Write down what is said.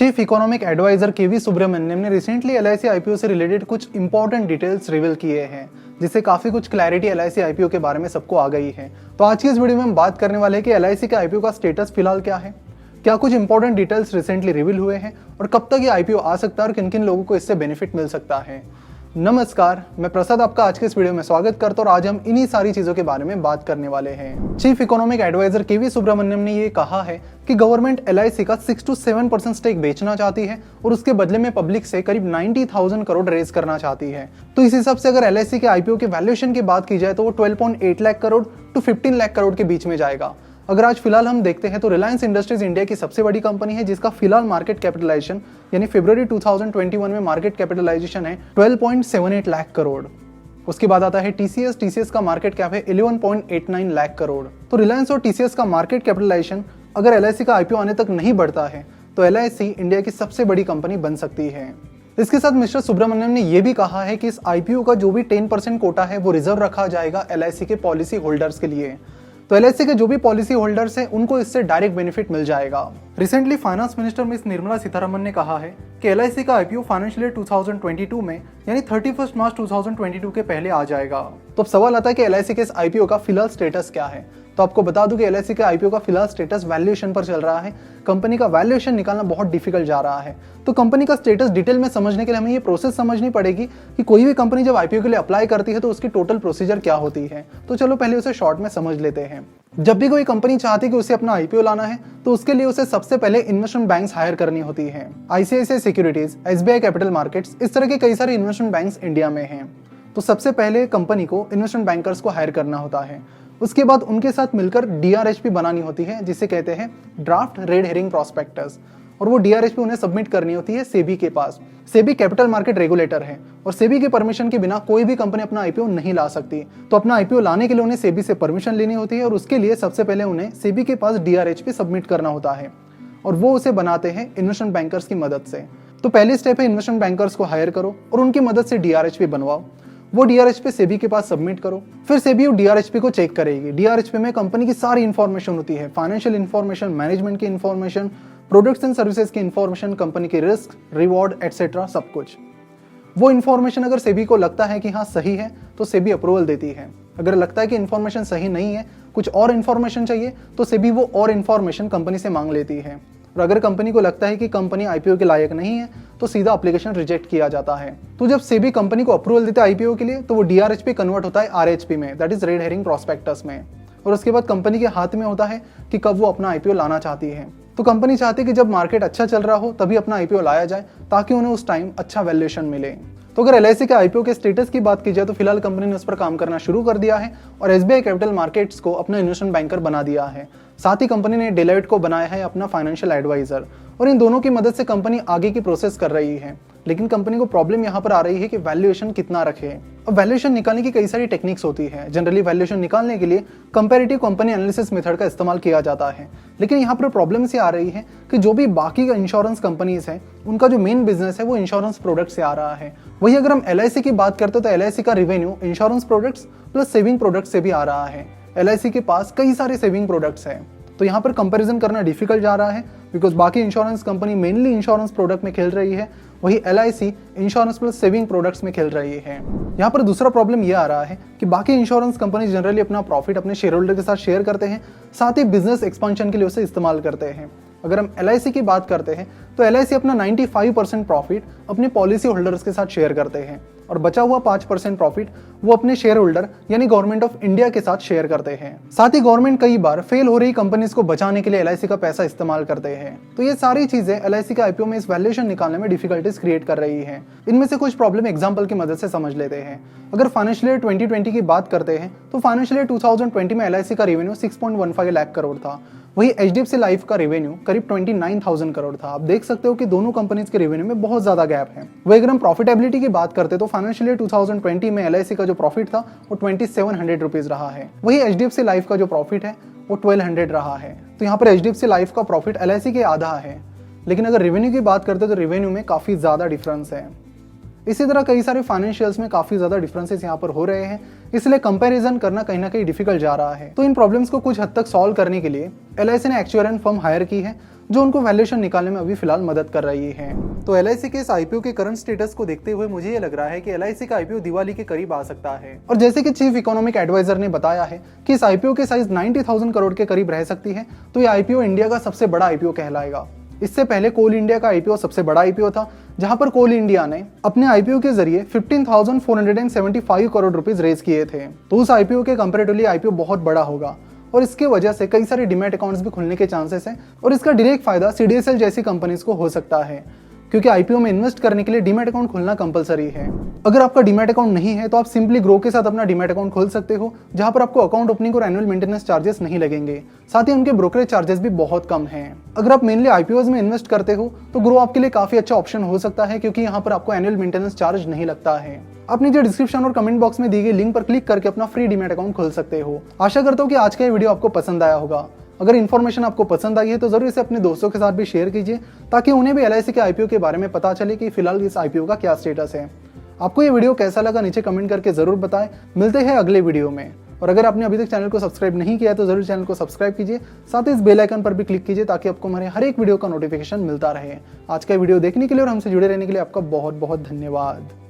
Chief economic adviser केवी सुब्रमण्यम ने recently LIC IPO से related कुछ इंपॉर्टेंट डिटेल्स रिवील किए हैं, जिससे काफी कुछ क्लैरिटी एलआईसी आईपीओ के बारे में सबको आ गई है। तो आज की इस वीडियो में हम बात करने वाले हैं कि एलआईसी के आईपीओ का स्टेटस फिलहाल क्या है, क्या कुछ इंपॉर्टेंट डिटेल्स रिसेंटली रिवील हुए हैं और कब तक ये आईपीओ आ सकता है और किन किन लोगों को इससे बेनिफिट मिल सकता है। नमस्कार, मैं प्रसाद आपका आज के इस वीडियो में स्वागत करता हूं और आज हम इन्हीं सारी चीजों के बारे में बात करने वाले हैं। चीफ इकोनॉमिक एडवाइजर केवी सुब्रमण्यम ने ये कहा है कि गवर्नमेंट एलआईसी का 6 to 7% स्टेक बेचना चाहती है और उसके बदले में पब्लिक से करीब 90,000 करोड़ रेज करना चाहती है। तो इस हिसाब से अगर एलआईसी के आईपीओ के वैल्यूएशन की बात की जाए तो वो 12.8 लाख करोड़ टू 15 लाख करोड़ के बीच में जाएगा। अगर आज फिलहाल हम देखते हैं तो रिलायंस इंडस्ट्रीज इंडिया की सबसे बड़ी कंपनी है, जिसका फिलहाल मार्केट कैपिटलाइजेशन यानी फरवरी 2021 में मार्केट कैपिटलाइजेशन है 12.78 लाख करोड़। उसके बाद आता है टीसीएस का मार्केट कैप है 11.89 लाख करोड़। तो रिलायंस और टीसीएस का मार्केट कैपिटलाइजेशन अगर एलआईसी का आईपीओ आने तक नहीं बढ़ता है तो एलआईसी इंडिया की सबसे बड़ी कंपनी बन सकती है। इसके साथ मिस्टर सुब्रमण्यम ने यह भी कहा है कि इस आईपीओ का जो भी 10% कोटा है वो रिजर्व रखा जाएगा एलआईसी के पॉलिसी होल्डर्स के लिए। तो एलआईसी के जो भी पॉलिसी होल्डर्स हैं उनको इससे डायरेक्ट बेनिफिट मिल जाएगा। Recently finance minister miss Nirmala Sitharaman ने कहा है कि एलआईसी का आईपीओ फाइनेंशियल ईयर 2022 में यानी 31 मार्च 2022 के पहले आ जाएगा। तो अब सवाल आता है कि एलआईसी के इस आईपीओ का फिलहाल स्टेटस क्या है। तो आपको बता दूं कि एलआईसी के आईपीओ का फिलहाल स्टेटस वैल्यूएशन पर चल रहा है। कंपनी का वैल्यूएशन निकालना बहुत डिफिकल्ट जा रहा है। तो कंपनी का स्टेटस डिटेल में समझने के लिए हमें ये प्रोसेस समझनी पड़ेगी कि कोई भी कंपनी जब आईपीओ के लिए अप्लाई करती है तो उसकी टोटल प्रोसीजर क्या होती है। तो चलो पहले उसे शॉर्ट में समझ लेते हैं। जब भी कोई कंपनी चाहती है कि उसे अपना आईपीओ लाना है तो उसके लिए उसे सबसे पहले इन्वेस्टमेंट बैंक्स हायर करनी होती है। ICICI securities, SBI capital markets, इस तरह के कई सारे इन्वेस्टमेंट बैंक्स इंडिया में हैं। तो सबसे पहले कंपनी को इन्वेस्टमेंट बैंकर्स को हायर करना होता है। उसके बाद उनके साथ मिलकर डीआरएचपी बनानी होती है, जिसे कहते हैं ड्राफ्ट रेड हेरिंग प्रॉस्पेक्टस, और वो डीआरएचपी उन्हें सबमिट करनी होती है सेबी के पास। सेबी कैपिटल मार्केट रेगुलेटर है और सेबी के परमिशन के बिना कोई भी कंपनी अपना आईपीओ नहीं ला सकती। तो अपना आईपीओ लाने के लिए उन्हें सेबी से परमिशन लेनी होती है और उसके लिए सबसे पहले उन्हें सेबी के पास डीआरएचपी सबमिट करना होता है और वो उसे बनाते हैं इन्वेस्टमेंट बैंकर्स की मदद से। तो पहली स्टेप है इन्वेस्टमेंट बैंकर्स को हायर करो और उनकी मदद से डीआरएचपी बनवाओ। वो डीआरएचपी सेबी के पास सबमिट करो, फिर सेबी डीआरएचपी को चेक करेगी। डीआरएचपी में कंपनी की सारी इंफॉर्मेशन होती है, फाइनेंशियल इंफॉर्मेशन, मैनेजमेंट की इंफॉर्मेशन, प्रोडक्ट्स एंड सर्विसेज की इंफॉर्मेशन, कंपनी की रिस्क, रिवॉर्ड एटसेट्रा, सब कुछ। वो इंफॉर्मेशन अगर सेबी को लगता है कि हाँ सही है तो सेबी अप्रूवल देती है। अगर लगता है कि इंफॉर्मेशन सही नहीं है, कुछ और इंफॉर्मेशन चाहिए, तो सेबी वो और इंफॉर्मेशन कंपनी से मांग लेती है। और अगर कंपनी को लगता है कि कंपनी आईपीओ के लायक नहीं है तो सीधा एप्लीकेशन रिजेक्ट किया जाता है। तो जब सेबी कंपनी को अप्रूवल देता है आईपीओ के लिए तो वो डीआरएचपी कन्वर्ट होता है आरएचपी में, that is red herring prospectus में। और उसके बाद कंपनी के हाथ में होता है कि कब वो अपना आईपीओ लाना चाहती है। तो कंपनी चाहती है कि जब मार्केट अच्छा चल रहा हो तभी अपना आईपीओ लाया जाए ताकि उन्हें उस टाइम अच्छा वैल्यूएशन मिले। तो अगर एलआईसी के आईपीओ के स्टेटस की बात की जाए तो फिलहाल कंपनी ने उस पर काम करना शुरू कर दिया है और एसबीआई कैपिटल मार्केट्स को अपना इन्वेस्टमेंट बैंकर बना दिया है। साथ ही कंपनी ने डेलॉयट को बनाया है अपना फाइनेंशियल एडवाइजर और इन दोनों की मदद से कंपनी आगे की प्रोसेस कर रही है। लेकिन कंपनी को प्रॉब्लम यहाँ पर आ रही है कि वैल्यूएशन कितना रखे। अब वैल्यूएशन निकालने की कई सारी टेक्निक्स होती है। जनरली वैल्यूएशन निकालने के लिए कंपैरेटिव कंपनी एनालिसिस मेथड का इस्तेमाल किया जाता है। लेकिन यहाँ पर प्रॉब्लम से आ रही है कि जो भी बाकी इंश्योरेंस कंपनीज हैं उनका जो मेन बिजनेस है वो इंश्योरेंस प्रोडक्ट से आ रहा है। वही अगर हम एलआईसी की बात करते हैं तो एलआईसी का revenue insurance products plus saving product से भी आ रहा है। एलआईसी के पास कई सारे सेविंग प्रोडक्ट्स हैं, तो यहाँ पर कंपैरिजन करना डिफिकल्ट जा रहा है बिकॉज बाकी insurance company mainly insurance product में खेल रही है, वही LIC insurance plus saving products में खेल रही है। यहाँ पर दूसरा प्रॉब्लम ये आ रहा है कि बाकी इंश्योरेंस कंपनी जनरली अपना प्रॉफिट अपने शेयर होल्डर के साथ शेयर करते हैं, साथ ही बिजनेस एक्सपेंशन के लिए उसे इस्तेमाल करते हैं। अगर हम एलआईसी की बात करते हैं तो एलआईसी अपना 95% प्रॉफिट अपने पॉलिसी होल्डर्स के साथ शेयर करते हैं और बचा हुआ 5% प्रॉफिट वो अपने शेयर होल्डर यानी गवर्नमेंट ऑफ इंडिया के साथ शेयर करते हैं। साथ ही गवर्नमेंट कई बार फेल हो रही कंपनीज को बचाने के लिए एलआईसी का पैसा इस्तेमाल करते हैं। तो ये सारी चीजें एलआईसी के आईपीओ में इस वैल्यूएशन निकालने में डिफिकल्टीज क्रिएट कर रही है। इनमें से कुछ प्रॉब्लम एग्जांपल की मदद से समझ लेते हैं। अगर फाइनेंशियल ईयर 2020 की बात करते हैं तो फाइनेंशियल ईयर 2020 में एलआईसी का रेवेन्यू 6.15 लाख करोड़ था। वही एचडीएफसी लाइफ का रेवेन्यू करीब 29,000 करोड़ था। आप देख सकते हो कि दोनों कंपनीज के रेवेन्यू में बहुत ज्यादा गैप है। वही अगर हम प्रॉफिटेबिलिटी की बात करते तो फाइनेंशियल ईयर 2020 में एलआईसी का जो प्रॉफिट था वो 2700 रुपीज रहा है। वही एचडीएफसी लाइफ का जो प्रॉफिट है वो 1200 रहा है। तो यहाँ पर एचडीएफसी लाइफ का प्रॉफिट एलआईसी के आधा है। लेकिन अगर रेवेन्यू की बात करते तो रेवेन्यू में काफी ज्यादा डिफरेंस है। इसी तरह कई सारे फाइनेंशियल्स में काफी ज्यादा डिफरेंसेस यहाँ पर हो रहे हैं, इसलिए कंपैरिजन करना कहीं ना कहीं डिफिकल्ट जा रहा है। तो इन प्रॉब्लम्स को कुछ हद तक सॉल्व करने के लिए एलआईसी ने एक्चुअरियल फर्म हायर की है जो उनको वैल्यूएशन निकालने में अभी फिलहाल मदद कर रही है। तो LIC के इस IPO के करंट स्टेटस को देखते हुए मुझे ये लग रहा है कि LIC का IPO दिवाली के करीब आ सकता है। और जैसे कि चीफ इकोनॉमिक एडवाइजर ने बताया है कि इस IPO के साइज 90,000 करोड़ के करीब रह सकती है, तो ये IPO इंडिया का सबसे बड़ा IPO कहलाएगा। इससे पहले कोल इंडिया का IPO सबसे बड़ा IPO था, जहां पर कोल इंडिया ने अपने IPO के जरिए 15,475 करोड़ रुपीस रेज किए थे। तो उस IPO के कंपैरेटिवली IPO बहुत बड़ा होगा और इसके वजह से कई सारे डीमैट अकाउंट्स भी खुलने के चांसेस हैं और इसका डायरेक्ट फायदा CDSL जैसी कंपनीज को हो सकता है, क्योंकि IPO में इन्वेस्ट करने के लिए डीमैट अकाउंट खुलना कंपलसरी है। अगर आपका डीमैट अकाउंट नहीं है तो आप सिंपली ग्रो के साथ अपना डीमैट अकाउंट खोल सकते हो, जहां पर आपको अकाउंट ओपनिंग और एनुअल मेंटेनेंस चार्जेस नहीं लगेंगे। साथ ही उनके ब्रोकरेज चार्जेस भी बहुत कम हैं। अगर आप मेनली IPOs में इन्वेस्ट करते हो तो ग्रो आपके लिए काफी अच्छा ऑप्शन हो सकता है, क्योंकि यहाँ पर आपको एनुअल मेंटेनेंस चार्ज नहीं लगता है। आप नीचे डिस्क्रिप्शन और कमेंट बॉक्स में दी गई लिंक पर क्लिक करके अपना फ्री डीमैट अकाउंट खोल सकते हो। आशा करता हूँ कि आज का ये वीडियो आपको पसंद आया होगा। अगर इन्फॉर्मेशन आपको पसंद आई है तो जरूर इसे अपने दोस्तों के साथ भी शेयर कीजिए, ताकि उन्हें भी LIC के IPO के बारे में पता चले कि फिलहाल इस IPO का क्या स्टेटस है। आपको ये वीडियो कैसा लगा नीचे कमेंट करके जरूर बताएं। मिलते हैं अगले वीडियो में। और अगर आपने अभी तक चैनल को सब्सक्राइब नहीं किया है तो जरूर चैनल को सब्सक्राइब कीजिए, साथ ही इस बेल आइकन पर भी क्लिक कीजिए ताकि आपको हमारे हर एक वीडियो का नोटिफिकेशन मिलता रहे। आज का वीडियो देखने के लिए और हमसे जुड़े रहने के लिए आपका बहुत बहुत धन्यवाद।